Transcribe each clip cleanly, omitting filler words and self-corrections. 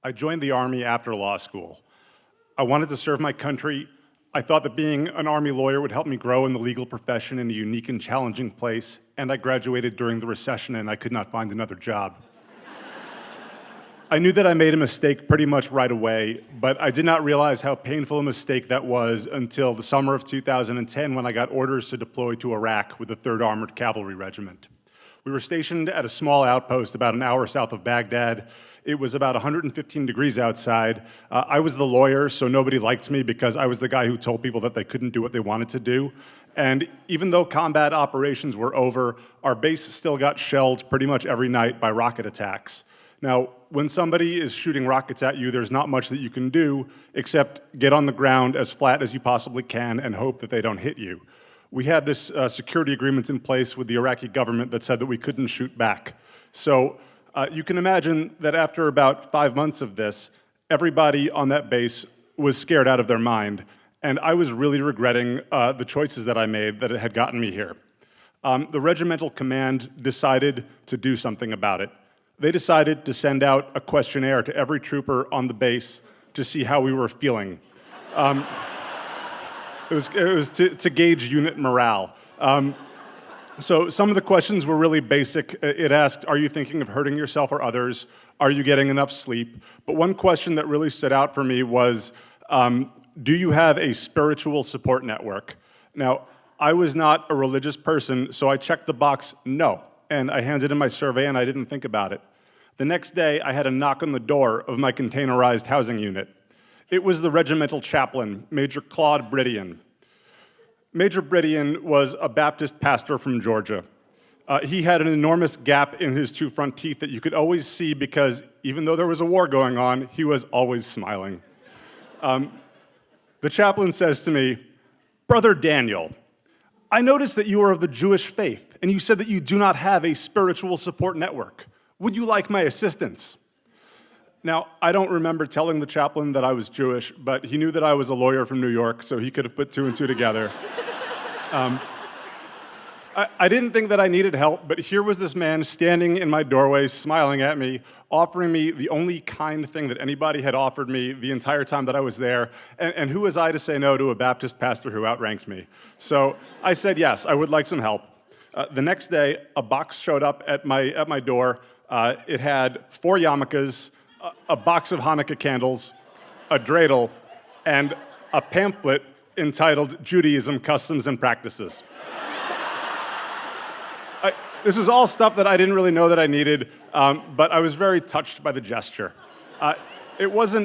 I joined the Army after law school. I wanted to serve my country. I thought that being an Army lawyer would help me grow in the legal profession in a unique and challenging place, and I graduated during the recession and I could not find another job. I knew that I made a mistake pretty much right away, but I did not realize how painful a mistake that was until the summer of 2010 when I got orders to deploy to Iraq with the 3rd Armored Cavalry Regiment. We were stationed at a small outpost about an hour south of Baghdad. It was about 115 degrees outside. I was the lawyer, so nobody liked me because I was the guy who told people that they couldn't do what they wanted to do. And even though combat operations were over, our base still got shelled pretty much every night by rocket attacks. Now, when somebody is shooting rockets at you, there's not much that you can do except get on the ground as flat as you possibly can and hope that they don't hit you. We had this security agreement in place with the Iraqi government that said that we couldn't shoot back. So you can imagine that after about 5 months of this, everybody on that base was scared out of their mind. And I was really regretting the choices that I made that had gotten me here. The regimental command decided to do something about it. They decided to send out a questionnaire to every trooper on the base to see how we were feeling. It was to gauge unit morale. So some of the questions were really basic. It asked, are you thinking of hurting yourself or others? Are you getting enough sleep? But one question that really stood out for me was, do you have a spiritual support network? Now, I was not a religious person, so I checked the box no, and I handed in my survey and I didn't think about it. The next day, I had a knock on the door of my containerized housing unit. It was the regimental chaplain, Major Claude Bridian. Major Bridian was a Baptist pastor from Georgia. He had an enormous gap in his 2 front teeth that you could always see because even though there was a war going on, he was always smiling. The chaplain says to me, "Brother Daniel, I noticed that you are of the Jewish faith, and you said that you do not have a spiritual support network. Would you like my assistance?" Now, I don't remember telling the chaplain that I was Jewish, but he knew that I was a lawyer from New York, so he could have put 2 and 2 together. I didn't think that I needed help, but here was this man standing in my doorway, smiling at me, offering me the only kind thing that anybody had offered me the entire time that I was there, and who was I to say no to a Baptist pastor who outranked me? So I said yes, I would like some help. The next day, a box showed up at my door. It had 4 yarmulkes, a box of Hanukkah candles, a dreidel, and a pamphlet entitled Judaism, Customs and Practices. This was all stuff that I didn't really know that I needed, but I was very touched by the gesture. It was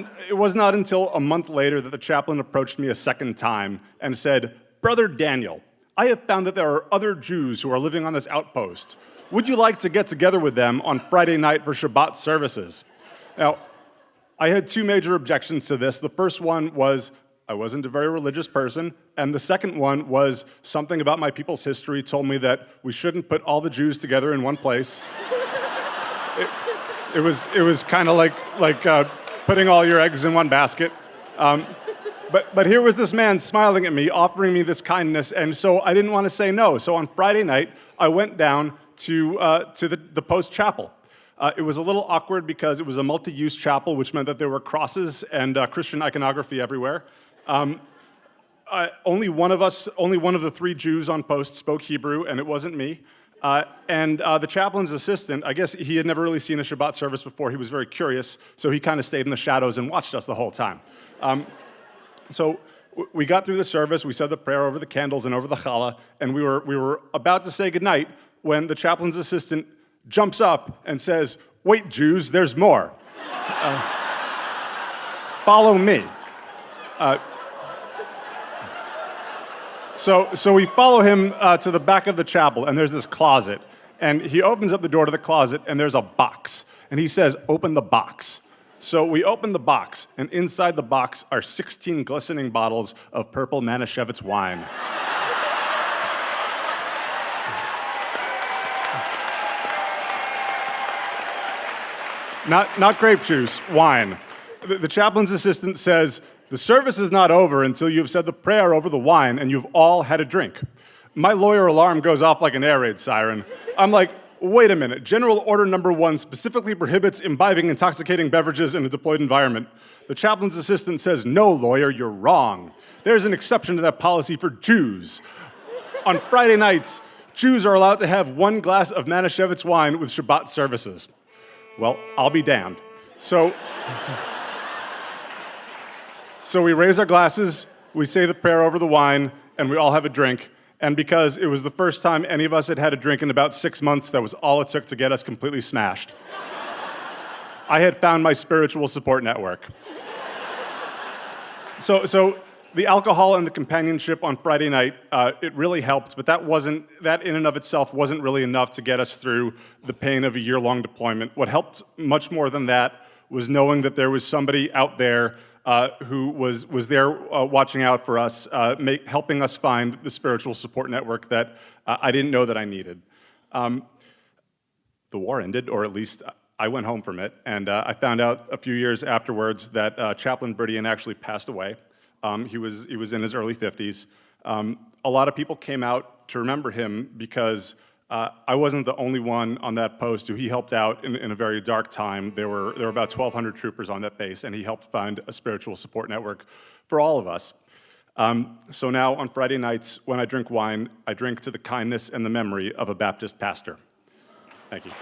not until a month later that the chaplain approached me a second time and said, "Brother Daniel, I have found that there are other Jews who are living on this outpost. Would you like to get together with them on Friday night for Shabbat services?" Now, I had 2 major objections to this. The first one was I wasn't a very religious person, and the second one was something about my people's history told me that we shouldn't put all the Jews together in one place. It was kind of like putting all your eggs in one basket. But here was this man smiling at me, offering me this kindness, and so I didn't want to say no. So on Friday night, I went down to the post chapel. It was a little awkward because it was a multi-use chapel, which meant that there were crosses and Christian iconography everywhere. Only one of the 3 Jews on post spoke Hebrew, and it wasn't me. And the chaplain's assistant, I guess he had never really seen a Shabbat service before. He was very curious, so he kind of stayed in the shadows and watched us the whole time. So we got through the service, we said the prayer over the candles and over the challah, and we were about to say goodnight when the chaplain's assistant jumps up and says, "Wait, Jews, there's more. Follow me." So we follow him to the back of the chapel, and there's this closet. And he opens up the door to the closet, and there's a box. And he says, "Open the box." So we open the box, and inside the box are 16 glistening bottles of purple Manischewitz wine. Not grape juice, wine. The chaplain's assistant says, "The service is not over until you've said the prayer over the wine and you've all had a drink." My lawyer alarm goes off like an air raid siren. I'm like, Wait a minute. General Order Number 1 specifically prohibits imbibing intoxicating beverages in a deployed environment. The chaplain's assistant says, no, lawyer, you're wrong. There's an exception to that policy for Jews. On Friday nights, Jews are allowed to have 1 glass of Manischewitz wine with Shabbat services. Well, I'll be damned. So we raise our glasses, we say the prayer over the wine, and we all have a drink. And because it was the first time any of us had had a drink in about 6 months, that was all it took to get us completely smashed. I had found my spiritual support network. So the alcohol and the companionship on Friday night, it really helped, but that in and of itself wasn't really enough to get us through the pain of a year-long deployment. What helped much more than that was knowing that there was somebody out there who was there watching out for us, helping us find the spiritual support network that I didn't know that I needed. The war ended, or at least I went home from it, and I found out a few years afterwards that Chaplain Berdian actually passed away. He was in his early 50s. A lot of people came out to remember him because I wasn't the only one on that post who he helped out in a very dark time. There were about 1,200 troopers on that base, and he helped find a spiritual support network for all of us. So now on Friday nights, when I drink wine, I drink to the kindness and the memory of a Baptist pastor. Thank you.